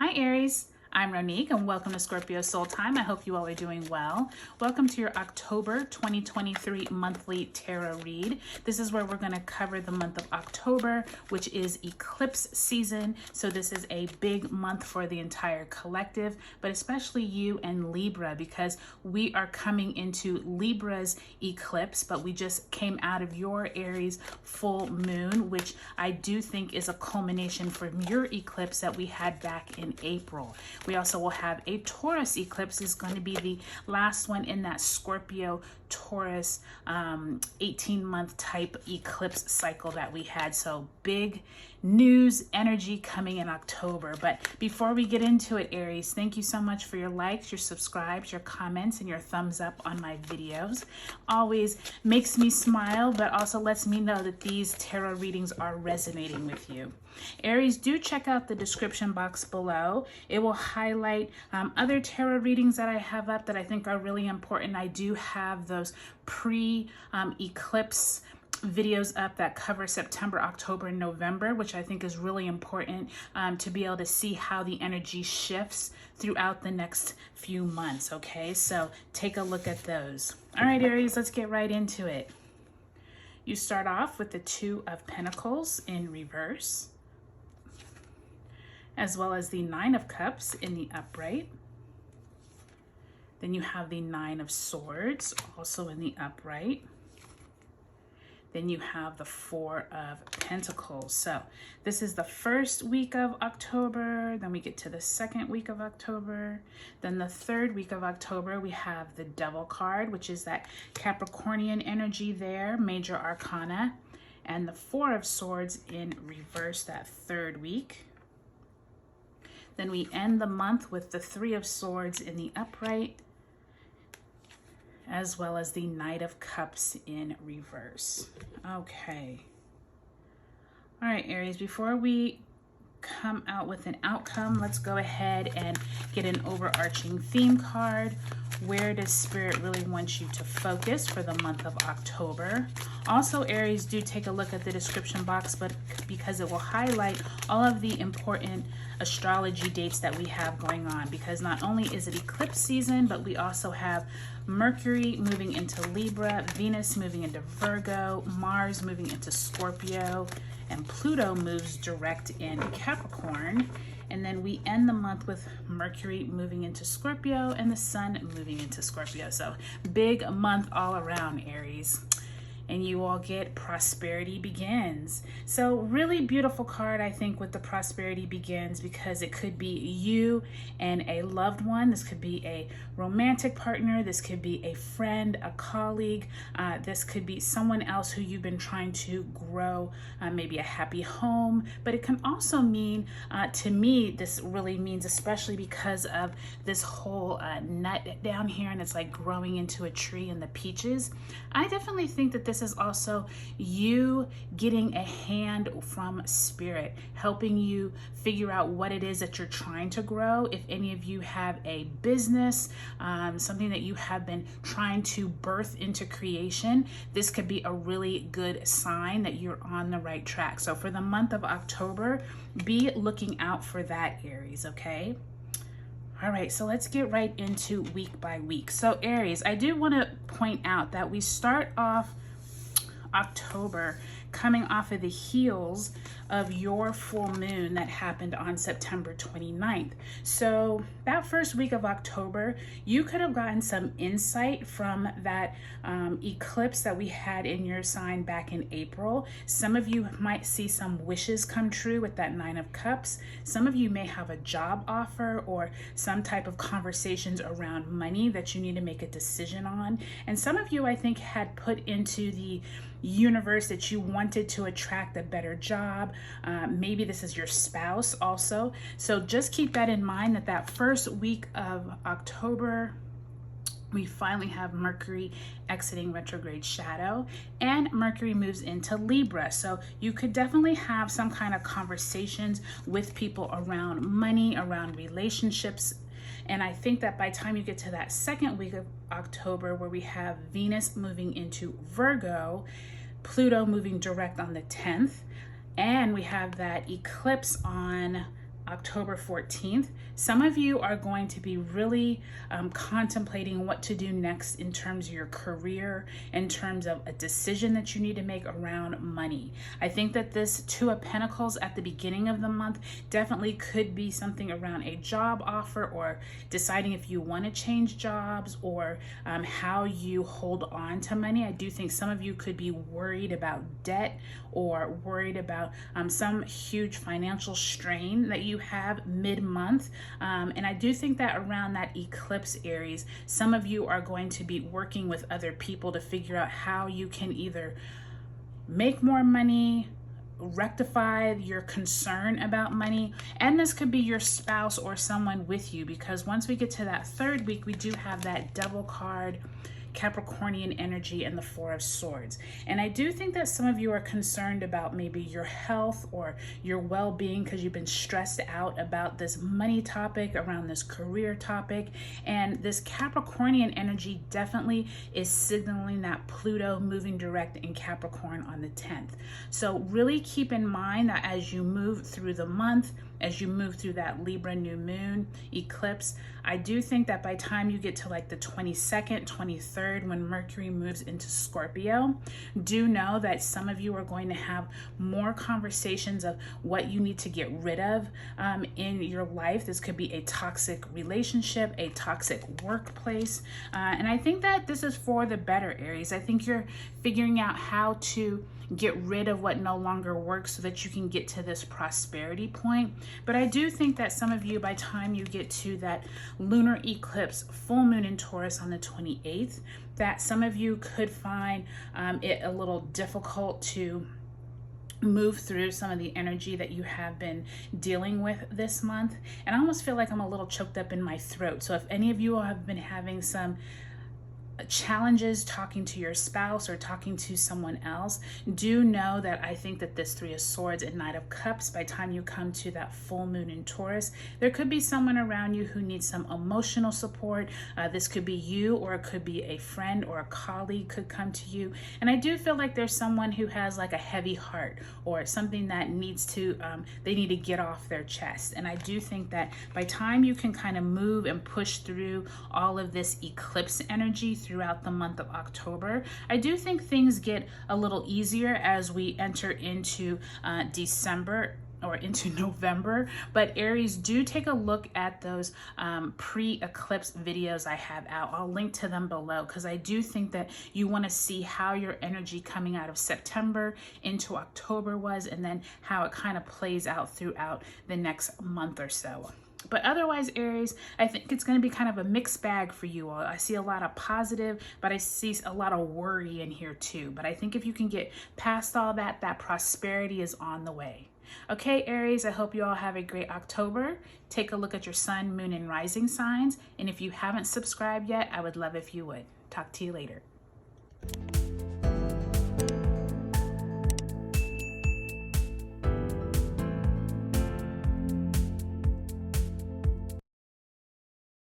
Hi Aries, I'm Ronique and welcome to Scorpio Soul Time. I hope you all are doing well. Welcome to your October 2023 monthly tarot read. This is where we're going to cover the month of October, which is eclipse season. So this is a big month for the entire collective, but especially you and Libra, because we are coming into Libra's eclipse, but we just came out of your Aries full moon, which I do think is a culmination from your eclipse that we had back in April. We also will have a Taurus eclipse. Is going to be the last one in that Scorpio Taurus 18-month type eclipse cycle that we had. So big news energy coming in October. But before we get into it, Aries, thank you so much for your likes, your subscribes, your comments, and your thumbs up on my videos. Always makes me smile, but also lets me know that these tarot readings are resonating with you. Aries, do check out the description box below. It will highlight other tarot readings that I have up that I think are really important. I do have those pre-eclipse videos up that cover September, October, and November, which I think is really important to be able to see how the energy shifts throughout the next few months, okay? So take a look at those. All right, Aries, let's get right into it. You start off with the Two of Pentacles in reverse, as well as the Nine of Cups in the upright. Then you have the Nine of Swords also in the upright. Then you have the Four of Pentacles. So this is the first week of October. Then we get to the second week of October. Then the third week of October, we have the Devil card, which is that Capricornian energy there, major arcana. And the Four of Swords in reverse that third week. Then we end the month with the Three of Swords in the upright, as well as the Knight of Cups in reverse. Okay. All right, Aries, before we come out with an outcome, let's go ahead and get an overarching theme card. Where does Spirit really want you to focus for the month of October? Also, Aries, do take a look at the description box, but because it will highlight all of the important astrology dates that we have going on, because not only is it eclipse season, but we also have Mercury moving into Libra, Venus moving into Virgo, Mars moving into Scorpio, and Pluto moves direct in Capricorn. And then we end the month with Mercury moving into Scorpio and the Sun moving into Scorpio. So big month all around, Aries. And you all get Prosperity Begins. So really beautiful card, I think, with the Prosperity Begins, because it could be you and a loved one. This could be a romantic partner. This could be a friend, a colleague. This could be someone else who you've been trying to grow, maybe a happy home. But it can also mean, to me, this really means, especially because of this whole nut down here, and it's like growing into a tree and the peaches. I definitely think that this is also you getting a hand from Spirit, helping you figure out what it is that you're trying to grow. If any of you have a business, something that you have been trying to birth into creation, this could be a really good sign that you're on the right track. So for the month of October, be looking out for that, Aries, okay? All right, so let's get right into week by week. So Aries, I do want to point out that we start off October coming off of the heels of your full moon that happened on September 29th. So that first week of October, you could have gotten some insight from that eclipse that we had in your sign back in April. Some of you might see some wishes come true with that Nine of Cups. Some of you may have a job offer or some type of conversations around money that you need to make a decision on. And some of you, I think, had put into the universe that you wanted to attract a better job. Maybe this is your spouse also. So just keep that in mind, that that first week of October, we finally have Mercury exiting retrograde shadow, and Mercury moves into Libra. So you could definitely have some kind of conversations with people around money, around relationships. And I think that by the time you get to that second week of October, where we have Venus moving into Virgo, Pluto moving direct on the 10th, and we have that eclipse on October 14th, some of you are going to be really contemplating what to do next in terms of your career, in terms of a decision that you need to make around money. I think that this Two of Pentacles at the beginning of the month definitely could be something around a job offer, or deciding if you want to change jobs, or how you hold on to money. I do think some of you could be worried about debt, or worried about some huge financial strain that you have mid-month. And I do think that around that eclipse, Aries, some of you are going to be working with other people to figure out how you can either make more money, rectify your concern about money. And this could be your spouse or someone with you, because once we get to that third week, we do have that double card, Capricornian energy, and the Four of Swords. And I do think that some of you are concerned about maybe your health or your well-being, because you've been stressed out about this money topic, around this career topic. And this Capricornian energy definitely is signaling that Pluto moving direct in Capricorn on the 10th. So really keep in mind that as you move through the month, as you move through that Libra new moon eclipse, I do think that by the time you get to like the 22nd, 23rd, when Mercury moves into Scorpio, do know that some of you are going to have more conversations of what you need to get rid of in your life. This could be a toxic relationship, a toxic workplace. And I think that this is for the better, Aries. I think you're figuring out how to get rid of what no longer works so that you can get to this prosperity point. But I do think that some of you, by the time you get to that lunar eclipse, full moon in Taurus on the 28th, that some of you could find it a little difficult to move through some of the energy that you have been dealing with this month. And I almost feel like I'm a little choked up in my throat. So if any of you have been having some challenges talking to your spouse or talking to someone else, do know that I think that this Three of Swords and Knight of Cups, by the time you come to that full moon in Taurus, there could be someone around you who needs some emotional support. This could be you, or it could be a friend or a colleague could come to you. And I do feel like there's someone who has like a heavy heart, or something that needs to, they need to get off their chest. And I do think that by the time you can kind of move and push through all of this eclipse energy throughout the month of October, I do think things get a little easier as we enter into December or into November. But Aries, do take a look at those pre-eclipse videos I have out. I'll link to them below, because I do think that you want to see how your energy coming out of September into October was, and then how it kind of plays out throughout the next month or so. But otherwise, Aries, I think it's going to be kind of a mixed bag for you all. I see a lot of positive, but I see a lot of worry in here too. But I think if you can get past all that, that prosperity is on the way. Okay, Aries, I hope you all have a great October. Take a look at your sun, moon, and rising signs. And if you haven't subscribed yet, I would love if you would. Talk to you later.